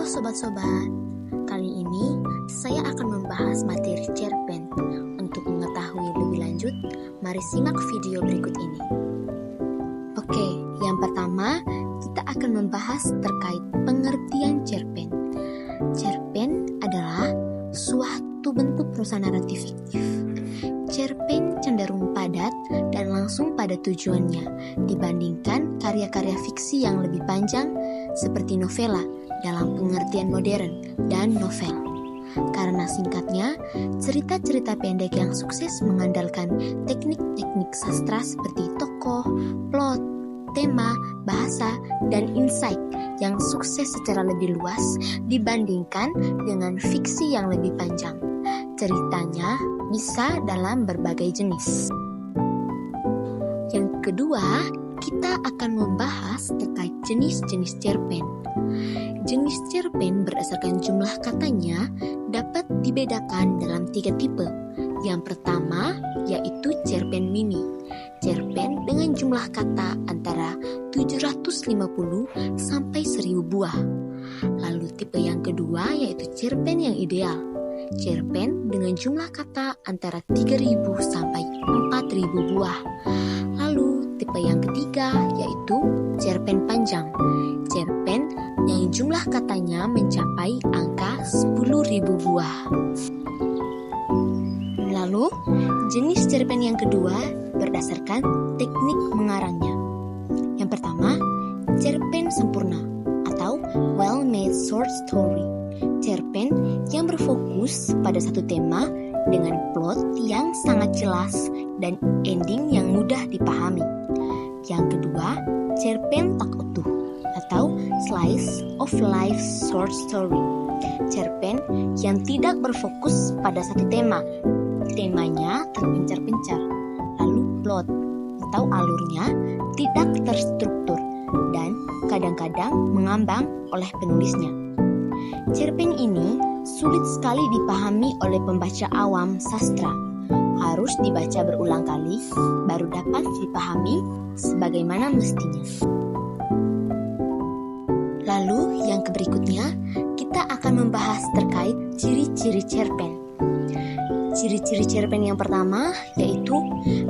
sobat-sobat, kali ini saya akan membahas materi cerpen. Untuk mengetahui lebih lanjut, mari simak video berikut ini. Oke, yang pertama kita akan membahas terkait pengertian cerpen. Cerpen adalah suatu bentuk prosa naratif fiktif. Cerpen cenderung padat dan langsung pada tujuannya dibandingkan karya-karya fiksi yang lebih panjang seperti novela dalam pengertian modern dan novel. Karena singkatnya, cerita-cerita pendek yang sukses mengandalkan teknik-teknik sastra seperti tokoh, plot, tema, bahasa, dan insight yang sukses secara lebih luas dibandingkan dengan fiksi yang lebih panjang. Ceritanya bisa dalam berbagai jenis. Yang kedua, kita akan membahas terkait jenis-jenis cerpen. Jenis cerpen berdasarkan jumlah katanya dapat dibedakan dalam 3 tipe. Yang pertama yaitu cerpen mini. Cerpen dengan jumlah kata antara 750 sampai 1000 buah. Lalu tipe yang kedua yaitu cerpen yang ideal. Cerpen dengan jumlah kata antara 3000 sampai 4000 buah. Lalu tipe yang ketiga yaitu cerpen panjang. Cerpen yang jumlah katanya mencapai angka 10.000 buah. Lalu jenis cerpen yang kedua berdasarkan teknik mengarangnya. Yang pertama, cerpen sempurna atau well-made short story. Cerpen yang berfokus pada satu tema dengan plot yang sangat jelas dan ending yang mudah dipahami. Yang kedua, cerpen tak utuh atau slice of life short story. Cerpen yang tidak berfokus pada satu tema. Temanya terpencar-pencar. Lalu plot atau alurnya tidak terstruktur dan kadang-kadang mengambang oleh penulisnya. Cerpen ini sulit sekali dipahami oleh pembaca awam sastra. Harus dibaca berulang kali baru dapat dipahami sebagaimana mestinya. Lalu yang berikutnya kita akan membahas terkait ciri-ciri cerpen. Ciri-ciri cerpen yang pertama yaitu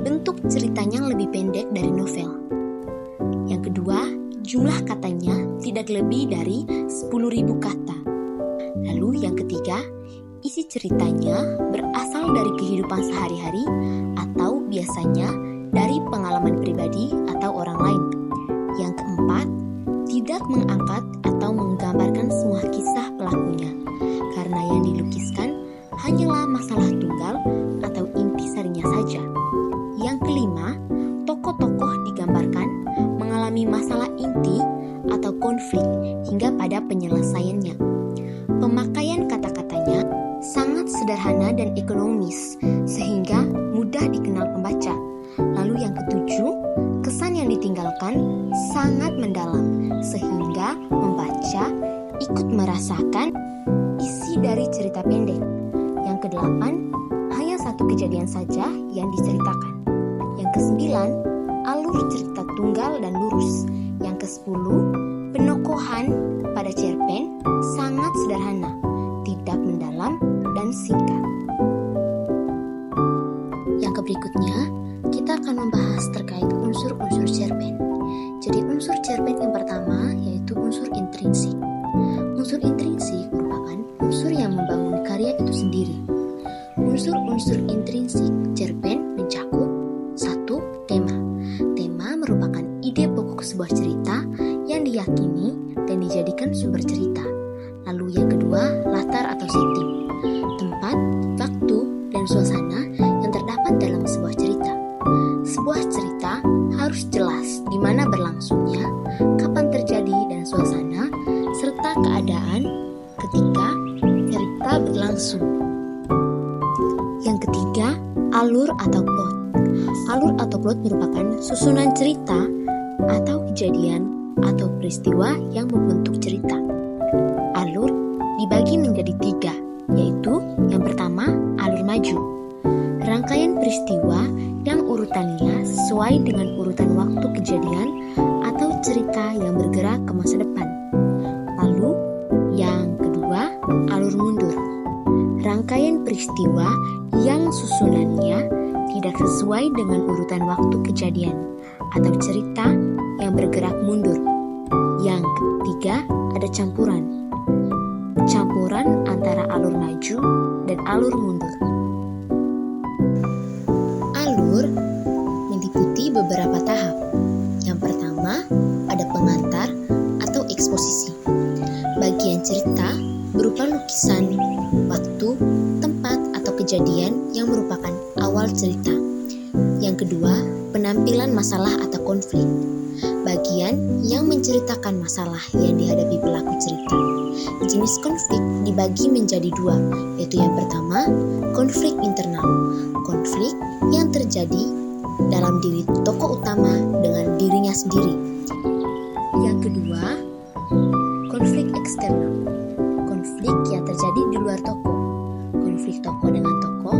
bentuk ceritanya lebih pendek dari novel. Yang kedua, jumlah katanya tidak lebih dari 10.000 kata. Lalu yang ketiga, isi ceritanya berasal dari kehidupan sehari-hari atau biasanya dari pengalaman pribadi atau orang lain. Yang keempat, tidak mengangkat atau menggambarkan semua kisah pelakunya, karena yang dilukiskan hanyalah masalah tunggal atau intisarinya saja. Yang kelima, tokoh-tokoh digambarkan mengalami masalah inti atau konflik hingga pada penyelesaiannya. Pemakaian kata-katanya sangat sederhana dan ekonomis sehingga mudah dikenal pembaca. Lalu yang ketujuh, kesan yang ditinggalkan sangat mendalam sehingga membaca ikut merasakan isi dari cerita pendek. Yang kedelapan, hanya satu kejadian saja yang diceritakan. Yang kesembilan, alur cerita tunggal dan lurus. Yang kesepuluh, penokohan pada cerpen sangat sederhana, tidak mendalam dan singkat. Yang berikutnya, kita akan membahas terkait unsur-unsur cerpen. Jadi unsur cerpen yang pertama yaitu unsur intrinsik. Unsur intrinsik merupakan unsur yang membangun karya itu sendiri. Unsur-unsur intrinsik cerpen mencakup 1. Tema. Tema merupakan ide pokok sebuah cerita yang diyakini dan dijadikan sumber cerita. Lalu yang kedua, latar atau setting. Tempat, waktu, dan suasana yang terdapat dalam sebuah cerita. Sebuah cerita harus jelas di mana berlangsungnya, kapan terjadi dan suasana, serta keadaan ketika cerita berlangsung. Yang ketiga, alur atau plot. Alur atau plot merupakan susunan cerita atau kejadian atau peristiwa yang membentuk cerita. Alur dibagi menjadi 3, yaitu yang pertama, alur maju. Rangkaian peristiwa yang urutannya sesuai dengan urutan waktu kejadian atau cerita yang bergerak ke masa depan. Lalu yang peristiwa yang susunannya tidak sesuai dengan urutan waktu kejadian atau cerita yang bergerak mundur. Yang ketiga, ada campuran. Campuran antara alur maju dan alur mundur. Alur meliputi beberapa tahap. Yang pertama, ada pengantar atau eksposisi. Bagian cerita berupa lukisan, waktu, tempat, atau kejadian yang merupakan awal cerita. Yang kedua, penampilan masalah atau konflik. Bagian yang menceritakan masalah yang dihadapi pelaku cerita. Jenis konflik dibagi menjadi dua, yaitu yang pertama, konflik internal. Konflik yang terjadi dalam diri tokoh utama dengan dirinya sendiri. Yang kedua, konflik eksternal. Konflik yang terjadi di luar tokoh. Konflik tokoh dengan tokoh,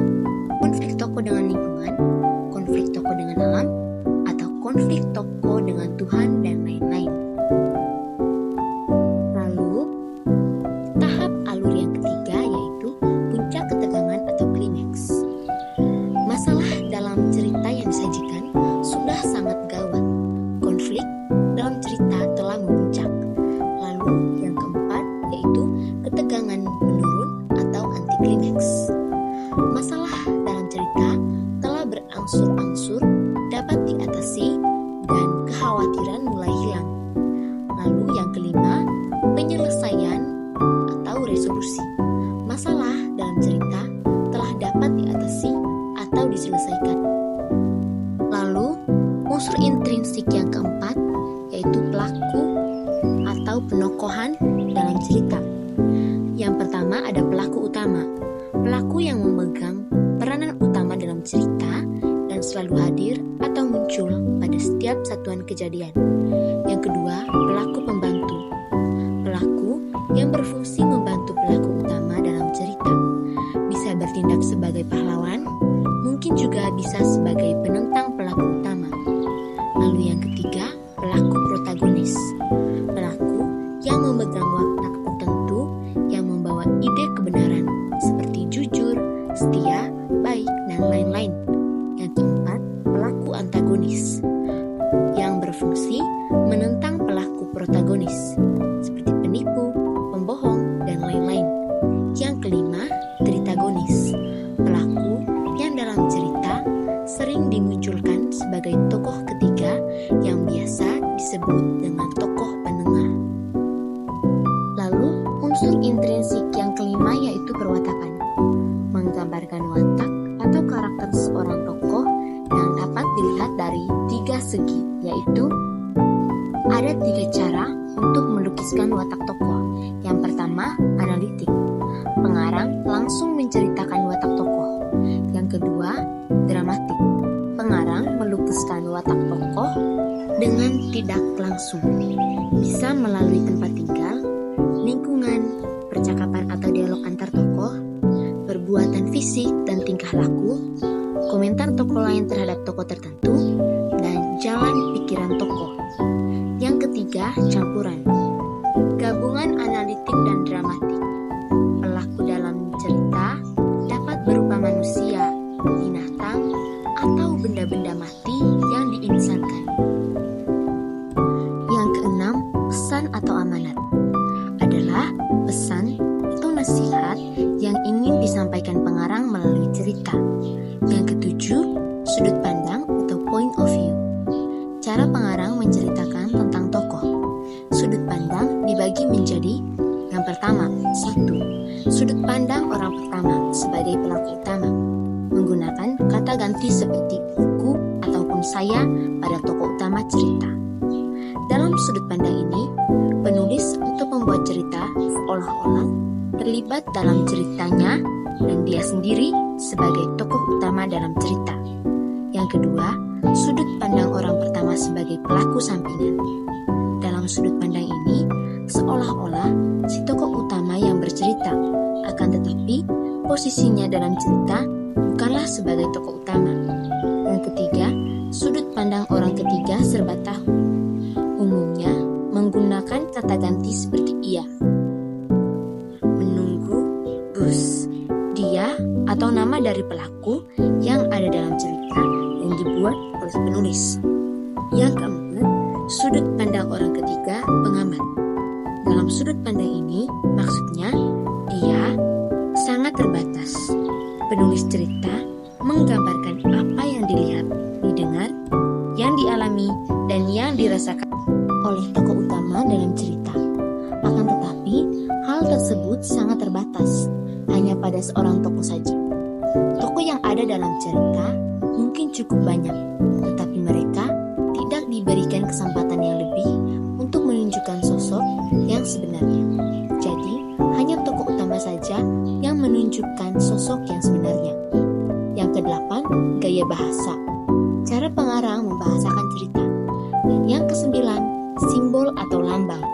konflik tokoh dengan lingkungan, konflik tokoh dengan alam, atau konflik tokoh dengan Tuhan dan lain-lain. Lalu, tahap alur yang ketiga yaitu puncak ketegangan atau klimaks. Masalah dalam cerita yang disajikan sudah sangat gawat. Konflik dalam cerita telah memuncak. Lalu yang keempat yaitu ketegangan menurun atau antiklimaks. Masalah dalam cerita telah berangsur-angsur dapat diatasi dan kekhawatiran mulai hilang. Lalu yang kelima, penyelesaian atau resolusi. Masalah dalam cerita telah dapat diatasi atau diselesaikan. Lalu, unsur intrinsik yang keempat yaitu pelaku atau penokohan dalam cerita. Yang pertama ada pelaku utama. Pelaku yang memegang peranan utama dalam cerita dan selalu hadir atau muncul pada setiap satuan kejadian. Yang kedua, pelaku pembantu. Pelaku yang berfungsi membantu pelaku utama dalam cerita. Bisa bertindak sebagai pahlawan, mungkin juga bisa sebagai penentang pelaku utama. Lalu yang ketiga, pelaku protagonis. Pelaku yang memegang watak tertentu yang membawa ide kebenaran seperti jujur, setia, baik, dan lain-lain. Yang keempat, pelaku antagonis yang berfungsi menentang pelaku protagonis seperti penipu, pembohong, dan lain-lain. Yang kelima, tritagonis. Pelaku yang dalam cerita sering dimunculkan sebagai tokoh ketiga yang biasa disebut dengan tokoh penengah. Lalu, unsur intrinsik yang kelima yaitu perwatakan. Menggambarkan watak atau karakter seorang tokoh yang dapat dilihat dari tiga segi, yaitu ada tiga cara untuk melukiskan watak tokoh. Yang pertama, analitik. Pengarang langsung menceritakan watak tokoh. Yang kedua, dramatik. Pengarang melukiskan watak tokoh dengan tidak langsung. Bisa melalui tempat tinggal, lingkungan, percakapan atau dialog antar tokoh, perbuatan fisik dan tingkah laku, komentar tokoh lain terhadap tokoh tertentu, dan jalan pikiran tokoh. Yang ketiga, campuran. Gabungan analitik dan dramatik. Pelaku dalam cerita dapat berupa manusia, binatang, atau benda-benda mati yang diinsanikan. Yang keenam, pesan atau amanat. Adalah pesan atau nasihat yang ingin disampaikan pengarang melalui cerita. Yang ketujuh, sudut pandang atau point of view. Cara pengarang menceritakan tentang tokoh. Sudut pandang dibagi menjadi yang pertama, 1. Sudut pandang orang pertama sebagai pelaku utama, menggunakan kata ganti seperti aku ataupun saya pada tokoh utama cerita. Dalam sudut pandang ini, penulis atau pembuat cerita seolah-olah terlibat dalam ceritanya dan dia sendiri sebagai tokoh utama dalam cerita. Yang kedua, sudut pandang orang pertama sebagai pelaku sampingan. Dalam sudut pandang ini, seolah-olah si tokoh utama yang bercerita, akan tetapi posisinya dalam cerita bukanlah sebagai tokoh utama. Yang ketiga, sudut pandang orang ketiga serba tahu. Umumnya menggunakan kata ganti seperti ia, menunggu bus, dia atau nama dari pelaku yang ada dalam cerita yang dibuat oleh penulis. Yang keempat, sudut pandang orang ketiga, pengamat. Dalam sudut pandang ini, maksudnya dia sangat terbatas. Penulis cerita menggambarkan apa yang dilihat, didengar, yang dialami, dan yang dirasakan oleh tokoh utama dalam cerita. Akan tetapi, hal tersebut sangat terbatas, hanya pada seorang tokoh saja. Tokoh yang ada dalam cerita mungkin cukup banyak, tetapi mereka tidak diberikan kesempatan yang lebih untuk menunjukkan sosok yang sebenarnya. Jadi, hanya tokoh utama saja yang menunjukkan sosok yang sebenarnya. Yang kedelapan, gaya bahasa. Cara pengarang membahasakan cerita. Dan yang kesembilan, simbol atau lambang.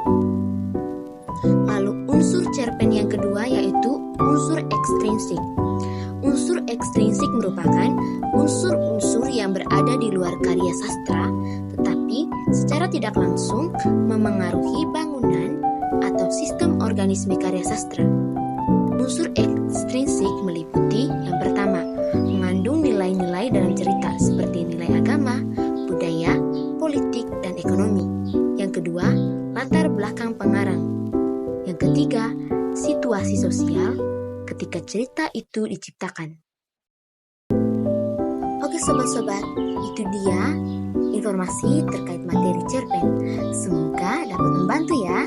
Lalu unsur cerpen yang kedua yaitu unsur ekstrinsik. Unsur ekstrinsik merupakan unsur-unsur yang berada di luar karya sastra, tetapi secara tidak langsung memengaruhi bangunan atau sistem organisme karya sastra. Unsur ekstrinsik meliputi yang pertama, mengandung nilai-nilai dalam cerita seperti nilai agama, budaya, politik, dan ekonomi. Yang kedua, latar belakang pengarang. Yang ketiga, situasi sosial ketika cerita itu diciptakan. Oke sobat-sobat, itu dia informasi terkait materi cerpen. Semoga dapat membantu ya.